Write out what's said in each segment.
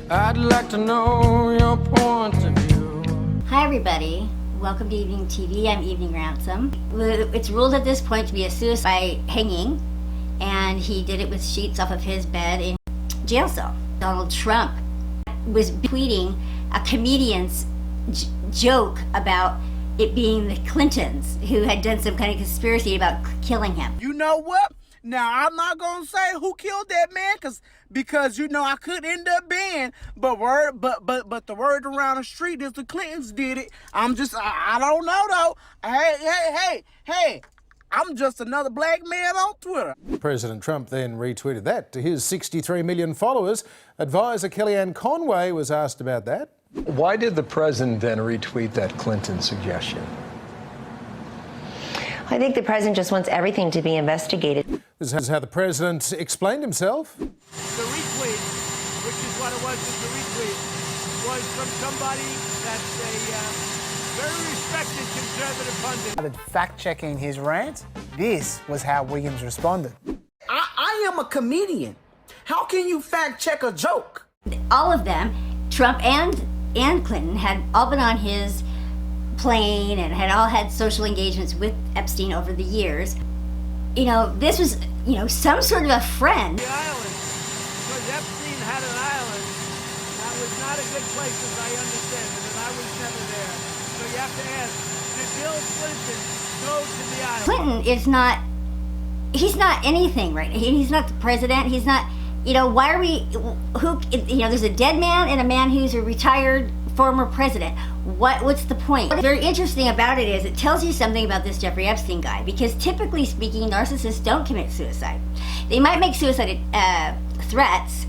I'd like to know your point of view. Hi everybody, welcome to Evening TV. I'm Evening Ransom. It's ruled at this point to be a suicide by hanging, and he did it with sheets off of his bed in jail cell. Donald Trump was tweeting a comedian's joke about it being the Clintons who had done some kind of conspiracy about killing him. You know what? Now, I'm not going to say who killed that man because you know, I could end up being, but the word around the street is the Clintons did it. I don't know though. Hey, I'm just another black man on Twitter. President Trump then retweeted that to his 63 million followers. Advisor Kellyanne Conway was asked about that. Why did the president then retweet that Clinton suggestion? I think the president just wants everything to be investigated. This is how the president explained himself. The retweet, which is what it was, the retweet, was from somebody that's a very respected conservative pundit. Fact-checking his rant, this was how Williams responded. I am a comedian. How can you fact-check a joke? All of them, Trump and Clinton, had all been on his plane and had all had social engagements with Epstein over the years. You know, this was, some sort of a friend. The island, because Epstein had an island that was not a good place as I understand it, and I was never there. So you have to ask, did Bill Clinton go to the island? Clinton is not, he's not anything, right? He's not the president, he's not, why are we, there's a dead man and a man who's a retired former president. What's the point? What's very interesting about it is it tells you something about this Jeffrey Epstein guy, because typically speaking, narcissists don't commit suicide. They might make suicide threats,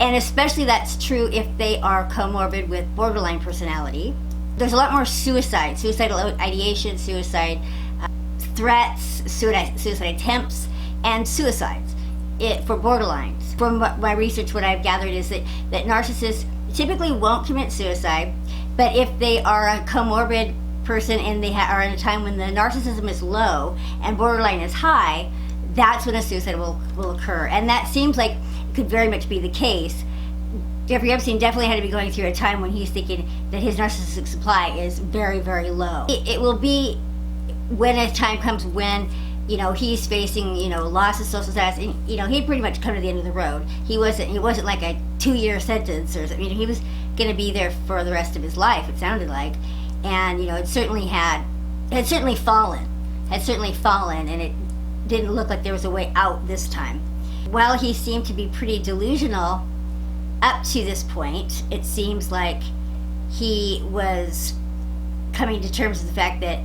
and especially that's true if they are comorbid with borderline personality. There's a lot more suicidal ideation, suicide threats, suicide attempts, and suicides for borderlines. From my research, what I've gathered is that narcissists typically won't commit suicide, but if they are a comorbid person and they are in a time when the narcissism is low and borderline is high, that's when a suicide will occur. And that seems like it could very much be the case. Jeffrey Epstein definitely had to be going through a time when he's thinking that his narcissistic supply is very, very low. It will be when a time comes when he's facing, loss of social status, and, he'd pretty much come to the end of the road. He wasn't like a 2-year sentence or something. He was going to be there for the rest of his life, it sounded like. And, it certainly had fallen, and it didn't look like there was a way out this time. While he seemed to be pretty delusional up to this point, it seems like he was coming to terms with the fact that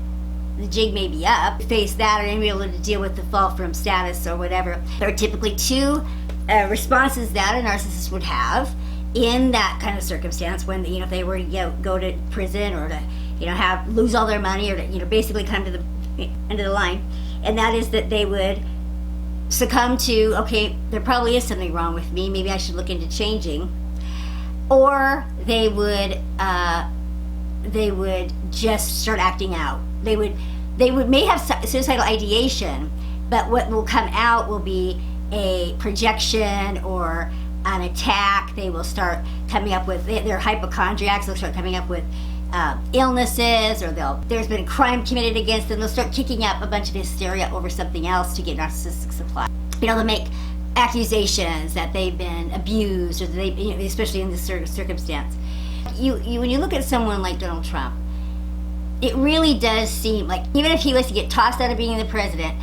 the jig may be up, face that, or be able to deal with the fall from status or whatever. There are typically two responses that a narcissist would have in that kind of circumstance when, if they were to go to prison or to, lose all their money or to, basically come to the end of the line. And that is that they would succumb to, okay, there probably is something wrong with me, maybe I should look into changing. Or they would just start acting out. They may have suicidal ideation, but what will come out will be a projection or an attack. They will start coming up with, they're hypochondriacs, they'll start coming up with illnesses, or there's been a crime committed against them. They'll start kicking up a bunch of hysteria over something else to get narcissistic supply. They'll make accusations that they've been abused, or especially in this circumstance. When you look at someone like Donald Trump, it really does seem like, even if he was to get tossed out of being the president,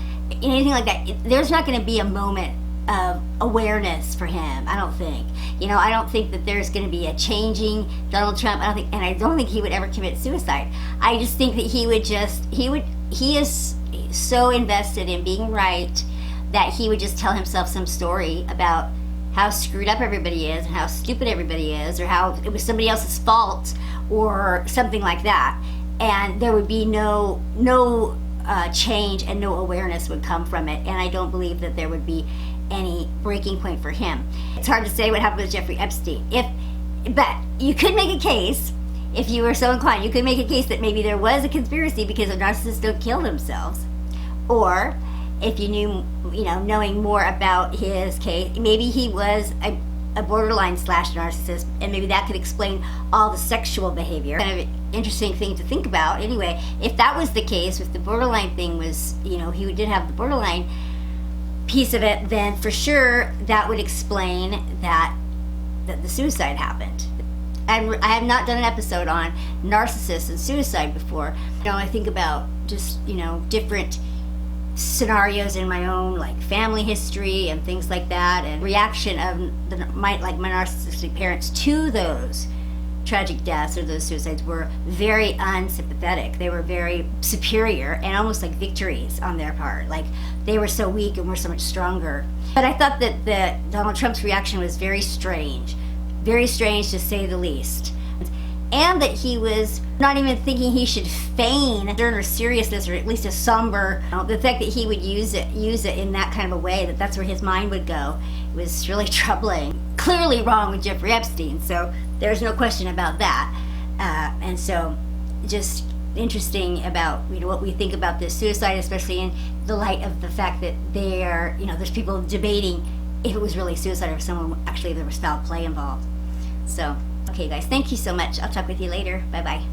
anything like that, there's not going to be a moment of awareness for him, I don't think. I don't think that there's going to be a changing Donald Trump. I don't think he would ever commit suicide. I just think that he is so invested in being right that he would just tell himself some story about how screwed up everybody is and how stupid everybody is, or how it was somebody else's fault or something like that. And there would be no change, and no awareness would come from it. And I don't believe that there would be any breaking point for him. It's hard to say what happened with Jeffrey Epstein. But you could make a case, if you were so inclined, you could make a case that maybe there was a conspiracy because narcissists don't kill themselves. Or if you knew, knowing more about his case, maybe he was a borderline slash narcissist, and maybe that could explain all the sexual behavior. Kind of an interesting thing to think about. Anyway, if that was the case, if the borderline thing was, you know, he did have the borderline piece of it, then for sure that would explain that the suicide happened. And I have not done an episode on narcissists and suicide before. You know, I think about just, you know, different scenarios in my own like family history and things like that, and reaction of my narcissistic parents to those tragic deaths or those suicides were very unsympathetic. They were very superior and almost like victories on their part. Like they were so weak and we're so much stronger. But I thought that Donald Trump's reaction was very strange to say the least. And that he was not even thinking he should feign or seriousness, or at least a somber. The fact that he would use it in that kind of a way, that's where his mind would go, was really troubling. Clearly wrong with Jeffrey Epstein, so there's no question about that. And so, just interesting about, you know, what we think about this suicide, especially in the light of the fact that there's people debating if it was really suicide or if someone actually there was foul play involved. So. Okay guys, thank you so much. I'll talk with you later. Bye-bye.